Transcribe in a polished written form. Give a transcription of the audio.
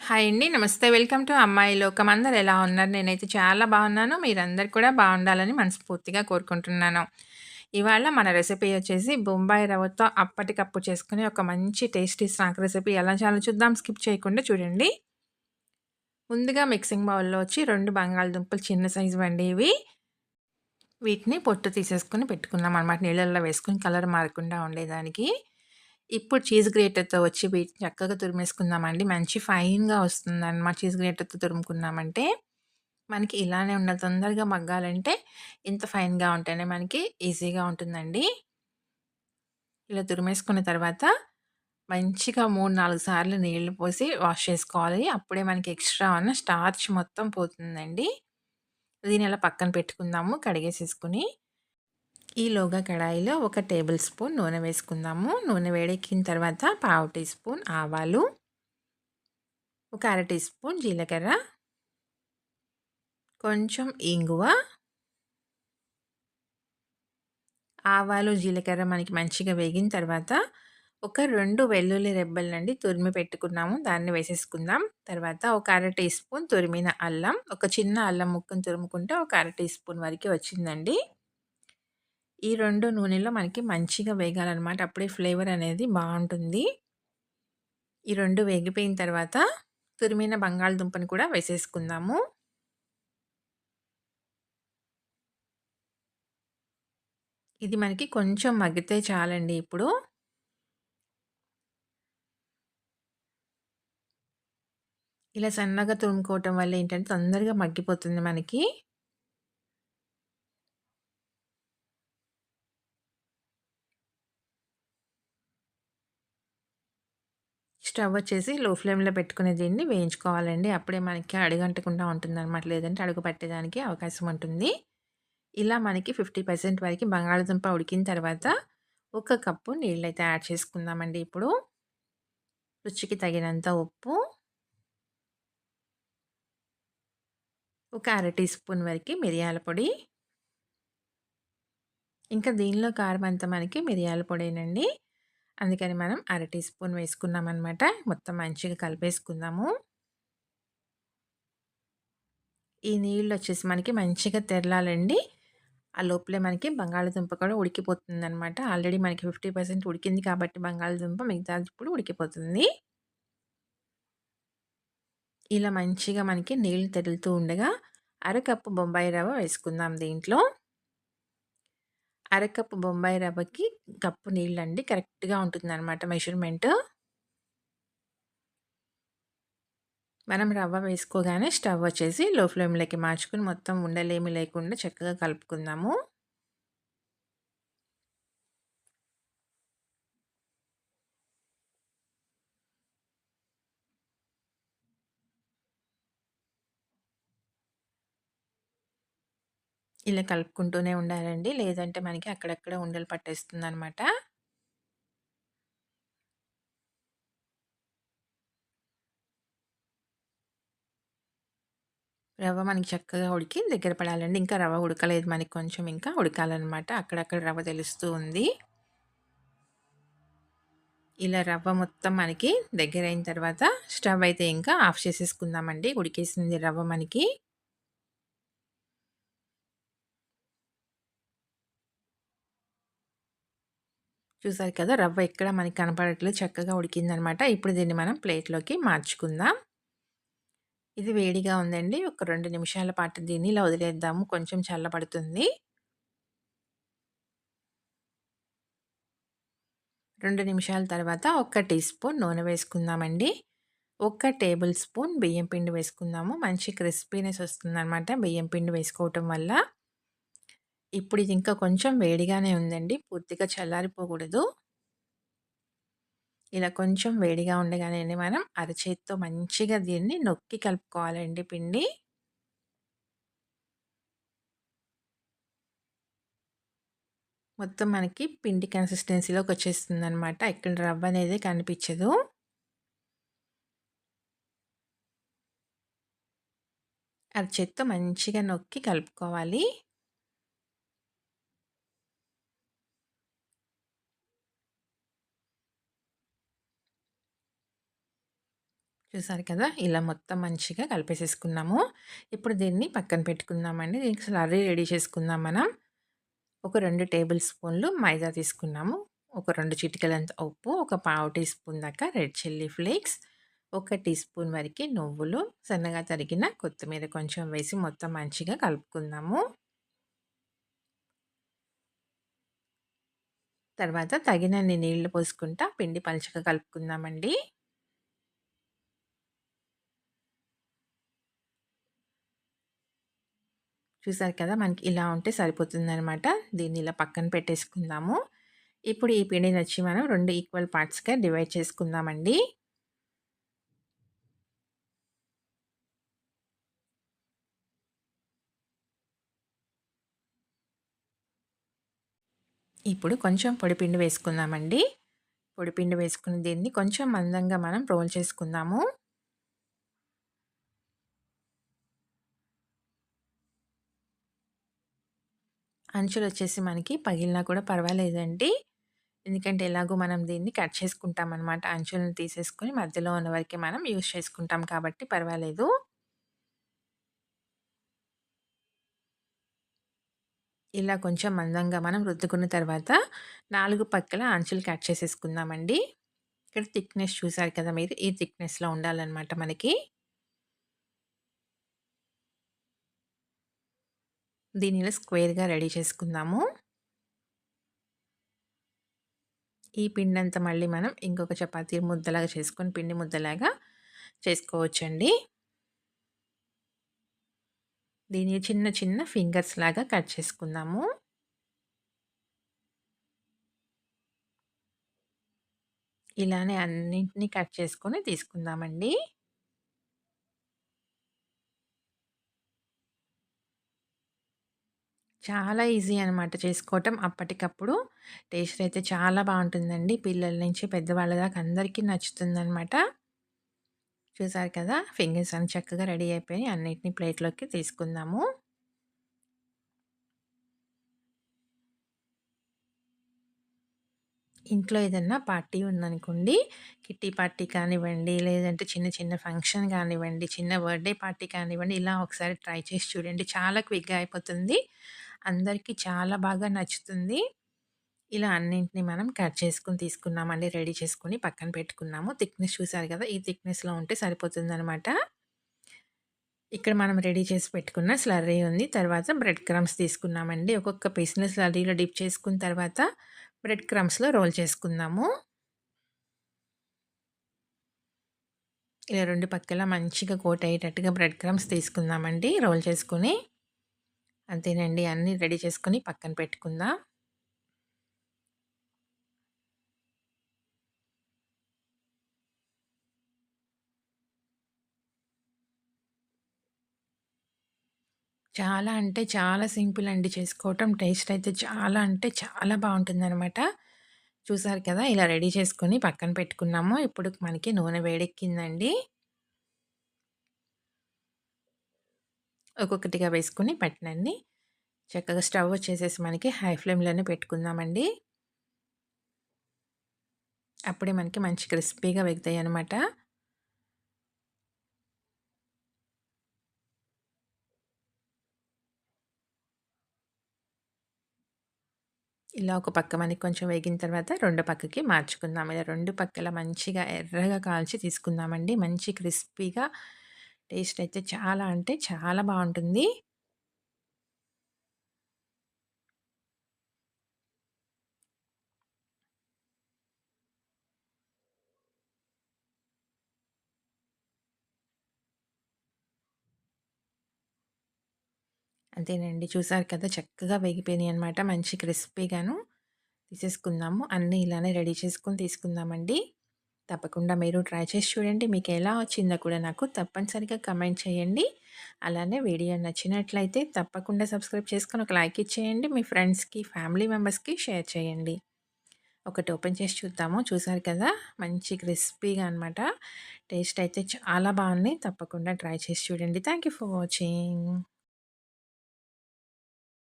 Hi అండి. నమస్తే. Welcome to అమ్మాయి లోకం. అందరూ ఎలా ఉన్నారు? నేనైతే చాలా బాగున్నాను. మీరందరూ కూడా బాగుండాలని మనస్ఫూర్తిగా కోరుకుంటున్నాను. ఇవాళ మన రెసిపీ వచ్చేసి బొంబాయి రవ్వతో అప్పటికప్పుడు చేసుకునే ఒక మంచి టేస్టీ స్నాక్ రెసిపీ ఎలా చేయాలో చూద్దాం. స్కిప్ చేయకుండా చూడండి. ముందుగా మిక్సింగ్ బౌల్‌లో వచ్చి 2 బంగాళదుంపలు చిన్న సైజువండి ఇవి. వీటిని పొట్టు తీసేసుకొని పెట్టుకున్నామనమాట. నీళ్ళల్లో వేసుకొని కలర్ మారకుండా ఉండేదానికి. ఇప్పుడు చీజ్ గ్రేటర్‌తో వచ్చి వీటిని చక్కగా తురిమేసుకుందామండి. మంచి ఫైన్‌గా వస్తుందనమాట. చీజ్ గ్రేటర్‌తో తురుముకున్నామంటే, మనకి ఇలానే ఉండాలి. తొందరగా మగ్గాలంటే ఇంత ఫైన్‌గా ఉంటేనే మనకి ఈజీగా ఉంటుందండి. ఇలా తురిమేసుకున్న తర్వాత మంచిగా 3, 4 సార్లు నీళ్లు పోసి వాష్ చేసుకోవాలి. అప్పుడే మనకి ఎక్స్‌ట్రా ఉన్న స్టార్చ్ మొత్తం పోతుందండి. దీన్ని అలా పక్కన పెట్టుకుందాము కడిగేసేసుకొని. ఈలోగా కడాయిలో ఒక టేబుల్ స్పూన్ నూనె వేసుకుందాము. నూనె వేడెక్కిన తర్వాత పావు టీ స్పూన్ ఆవాలు, ఒక అర టీ స్పూన్ జీలకర్ర, కొంచెం ఇంగువ, ఆవాలు, జీలకర్ర మనకి మంచిగా వేగిన తర్వాత ఒక 2 వెల్లుల్లి రెబ్బలనండి తురిమి పెట్టుకున్నాము. దాన్ని వేసేసుకుందాం. తర్వాత ఒక అర టీ స్పూన్ తురిమిన అల్లం, ఒక చిన్న అల్లం ముక్కను తురుముకుంటే ఒక అర టీ స్పూన్ వరకే వచ్చిందండి. ఈ 2 నూనెలో మనకి మంచిగా వేగాలనమాట. అప్పుడే ఫ్లేవర్ అనేది బావుంటుంది. ఈ 2 వేగిపోయిన తర్వాత తురిమిన బంగాళదుంపని కూడా వేసేసుకుందాము. ఇది మనకి కొంచెం మగ్గితే చాలండి ఇప్పుడు. ఇలా సన్నగా తురుముకోవటం వల్ల ఏంటంటే తొందరగా మగ్గిపోతుంది మనకి. స్టవ్ వచ్చేసి లో ఫ్లేమ్‌లో పెట్టుకొని దీన్ని వేయించుకోవాలండి. అప్పుడే మనకి అడుగంటకుండా ఉంటుందనమాట. లేదంటే అడుగు పట్టేదానికి అవకాశం ఉంటుంది. ఇలా మనకి 50% వరకి బంగాళదుంప ఉడికిన తర్వాత ఒక కప్పు నీళ్ళైతే యాడ్ చేసుకుందామండి ఇప్పుడు. రుచికి తగినంత ఉప్పు, ఒక అర టీ స్పూన్ వరకి మిరియాల పొడి, ఇంకా దీనిలో కారం అంతా మనకి మిరియాల పొడేనండి. అందుకని మనం అర టీ స్పూన్ వేసుకున్నామనమాట. మొత్తం మంచిగా కలిపేసుకుందాము. ఈ నీళ్ళొచ్చేసి మనకి మంచిగా తెరలాలండి. ఆ లోపలే మనకి బంగాళదుంప కూడా ఉడికిపోతుందనమాట. ఆల్రెడీ మనకి 50% ఉడికింది కాబట్టి బంగాళదుంప మిగతాది ఇప్పుడు ఉడికిపోతుంది. ఇలా మంచిగా మనకి నీళ్ళు తెరులుతూ ఉండగా అరకప్పు బొంబాయి రవ్వ వేసుకుందాం దీంట్లో. అరకప్పు బొంబాయి రవ్వకి కప్పు నీళ్ళండి. కరెక్ట్‌గా ఉంటుందనమాట మెజర్‌మెంటు. మనం రవ్వ వేసుకోగానే స్టవ్ వచ్చేసి లో ఫ్లేమ్‌లోకి మార్చుకొని మొత్తం ఉండలేమి లేకుండా చక్కగా కలుపుకుందాము. ఇలా కలుపుకుంటూనే ఉండాలండి. లేదంటే మనకి అక్కడక్కడ ఉండలు పట్టేస్తుందనమాట. రవ్వ మనకి చక్కగా ఉడికి దగ్గర పడాలండి. ఇంకా రవ్వ ఉడకలేదు మనకి కొంచెం ఇంకా ఉడకాలనమాట. అక్కడక్కడ రవ్వ తెలుస్తూ ఉంది. ఇలా రవ్వ మొత్తం మనకి దగ్గరైన తర్వాత స్టవ్ అయితే ఇంకా ఆఫ్ చేసేసుకుందామండి. ఉడికేసింది రవ్వ మనకి. చూసారు కదా! రవ్వ ఎక్కడ మనకి కనపడట్లేదు. చక్కగా ఉడికిందనమాట. ఇప్పుడు దీన్ని మనం ప్లేట్‌లోకి మార్చుకుందాం. ఇది వేడిగా ఉందండి. ఒక 2 నిమిషాల పాటు దీన్ని ఇలా వదిలేద్దాము. కొంచెం చల్లబడుతుంది. 2 నిమిషాల తర్వాత ఒక టీ స్పూన్ నూనె వేసుకుందామండి. ఒక టేబుల్ స్పూన్ బియ్యం పిండి వేసుకుందాము. మంచి క్రిస్పీనెస్ వస్తుందనమాట బియ్యం పిండి వేసుకోవటం వల్ల. ఇప్పుడు ఇది ఇంకా కొంచెం వేడిగానే ఉందండి. పూర్తిగా చల్లారిపోకూడదు. ఇలా కొంచెం వేడిగా ఉండగానే మనం అరచేత్తో మంచిగా దీన్ని నొక్కి కలుపుకోవాలండి పిండి. మొత్తం మనకి పిండి కన్సిస్టెన్సీలోకొచ్చేస్తుందనమాట. ఎక్కడ రవ్వనేదే కనిపిచ్చదు. అరచేత్తో మంచిగా నొక్కి కలుపుకోవాలి. చూసారు కదా! ఇలా మొత్తం మంచిగా కలిపేసేసుకున్నాము. ఇప్పుడు దీన్ని పక్కన పెట్టుకుందామండి. దీనికి స్లర్రీ రెడీ చేసుకుందాం మనం. ఒక 2 టేబుల్ స్పూన్లు మైదా తీసుకున్నాము. ఒక 2 చిటికెలంత ఉప్పు, ఒక పావు టీ స్పూన్ దాకా రెడ్ చిల్లీ ఫ్లేక్స్, ఒక టీ స్పూన్ వరకి నువ్వులు, సన్నగా తరిగిన కొత్తిమీర కొంచెం వేసి మొత్తం మంచిగా కలుపుకుందాము. తర్వాత తగినన్ని నీళ్లు పోసుకుంటా పిండి పలుచగా కలుపుకుందామండి. చూసారు కదా! మనకి ఇలా ఉంటే సరిపోతుందనమాట. దీన్ని ఇలా పక్కన పెట్టేసుకుందాము. ఇప్పుడు ఈ పిండినొచ్చి మనం 2 ఈక్వల్ పార్ట్స్‌గా డివైడ్ చేసుకుందామండి. ఇప్పుడు కొంచెం పొడిపిండి వేసుకుందామండి. పొడిపిండి వేసుకుని దీన్ని కొంచెం మందంగా మనం రోల్ చేసుకుందాము. అంచులొచ్చేసి మనకి పగిలినా కూడా పర్వాలేదండి. ఎందుకంటే ఎలాగో మనం దీన్ని కట్ చేసుకుంటామనమాట. అంచులను తీసేసుకొని మధ్యలో ఉన్న వరకే మనం యూజ్ చేసుకుంటాం కాబట్టి పర్వాలేదు. ఇలా కొంచెం మందంగా మనం రుద్దుకున్న తర్వాత 4 పక్కల అంచులు కట్ చేసేసుకుందామండి. ఇక్కడ థిక్‌నెస్ చూసారు కదా మీరు. ఈ థిక్‌నెస్‌లో ఉండాలనమాట మనకి. దీన్ని ఇలా స్క్వేర్‌గా రెడీ చేసుకుందాము. ఈ పిండంతా మళ్ళీ మనం ఇంకొక చపాతీ ముద్దలాగా చేసుకొని పిండి ముద్దలాగా చేసుకోవచ్చండి. దీన్ని చిన్న చిన్న ఫింగర్స్ లాగా కట్ చేసుకుందాము. ఇలానే అన్నింటిని కట్ చేసుకొని తీసుకుందామండి. చాలా ఈజీ అనమాట చేసుకోవటం. అప్పటికప్పుడు టేస్ట్ అయితే చాలా బావుంటుందండి. పిల్లల నుంచి పెద్దవాళ్ళ దాకా అందరికీ నచ్చుతుందనమాట. చూసారు కదా! ఫింగర్స్ అన్ని చక్కగా రెడీ అయిపోయాయి. అన్నిటిని ప్లేట్‌లోకి తీసుకుందాము. ఇంట్లో ఏదన్నా పార్టీ ఉందనుకోండి, కిట్టి పార్టీ కానివ్వండి, లేదంటే చిన్న చిన్న ఫంక్షన్ గానివ్వండి, చిన్న బర్త్‌డే పార్టీ కానివ్వండి, ఇలా ఒకసారి ట్రై చేసి చూడండి. చాలా క్విక్‌గా అయిపోతుంది. అందరికీ చాలా బాగా నచ్చుతుంది. ఇలా అన్నింటిని మనం కట్ చేసుకొని తీసుకున్నామండి. రెడీ చేసుకొని పక్కన పెట్టుకున్నాము. థిక్‌నెస్ చూసారు కదా! ఈ థిక్‌నెస్‌లో ఉంటే సరిపోతుందనమాట. ఇక్కడ మనం రెడీ చేసి పెట్టుకున్న స్లర్రీ ఉంది. తర్వాత బ్రెడ్ క్రమ్స్ తీసుకున్నామండి. ఒక్కొక్క పీస్‌ని స్లర్రీలో డిప్ చేసుకున్న తర్వాత బ్రెడ్ క్రమ్స్‌లో రోల్ చేసుకుందాము. ఇలా 2 పక్కల మంచిగా కోట్ అయ్యేటట్టుగా బ్రెడ్ క్రమ్స్ తీసుకుందామండి రోల్ చేసుకొని. అంతేనండి అన్నీ రెడీ చేసుకొని పక్కన పెట్టుకుందాం. చాలా అంటే చాలా సింపుల్ అండి చేసుకోవటం. టేస్ట్ అయితే చాలా అంటే చాలా బావుంటుందనమాట. చూసారు కదా! ఇలా రెడీ చేసుకొని పక్కన పెట్టుకున్నాము. ఇప్పుడు మనకి నూనె వేడెక్కిందండి. ఒక్కొక్కటిగా వేసుకొని పట్టినన్ని చక్కగా స్టవ్ వచ్చేసేసి మనకి హై ఫ్లేమ్‌లోనే పెట్టుకుందామండి. అప్పుడే మనకి మంచి క్రిస్పీగా వేగుతాయనమాట. ఇలా ఒక పక్క మనకి కొంచెం వేగిన తర్వాత రెండో పక్కకి మార్చుకుందాం. ఇలా 2 పక్కల మంచిగా ఎర్రగా కాల్చి తీసుకుందామండి. మంచి క్రిస్పీగా టేస్ట్ అయితే చాలా అంటే చాలా బావుంటుంది. అంతేనండి. చూసారు కదా! చక్కగా వేగిపోయినాయన్నమాట. మంచి క్రిస్పీగాను తీసేసుకుందాము. అన్నీ ఇలానే రెడీ చేసుకొని తీసుకుందామండి. తప్పకుండా మీరు ట్రై చేసి చూడండి. మీకెలా వచ్చిందో కూడా నాకు తప్పనిసరిగా కమెంట్ చేయండి. అలానే వీడియో నచ్చినట్లయితే తప్పకుండా సబ్స్క్రైబ్ చేసుకొని ఒక లైక్ ఇచ్చేయండి. మీ ఫ్రెండ్స్‌కి, ఫ్యామిలీ మెంబర్స్‌కి షేర్ చేయండి. ఒకటి ఓపెన్ చేసి చూద్దాము. చూసారు కదా! మంచి క్రిస్పీగా అనమాట. టేస్ట్ అయితే చాలా బావున్నాయి. తప్పకుండా ట్రై చేసి చూడండి. Thank you for watching.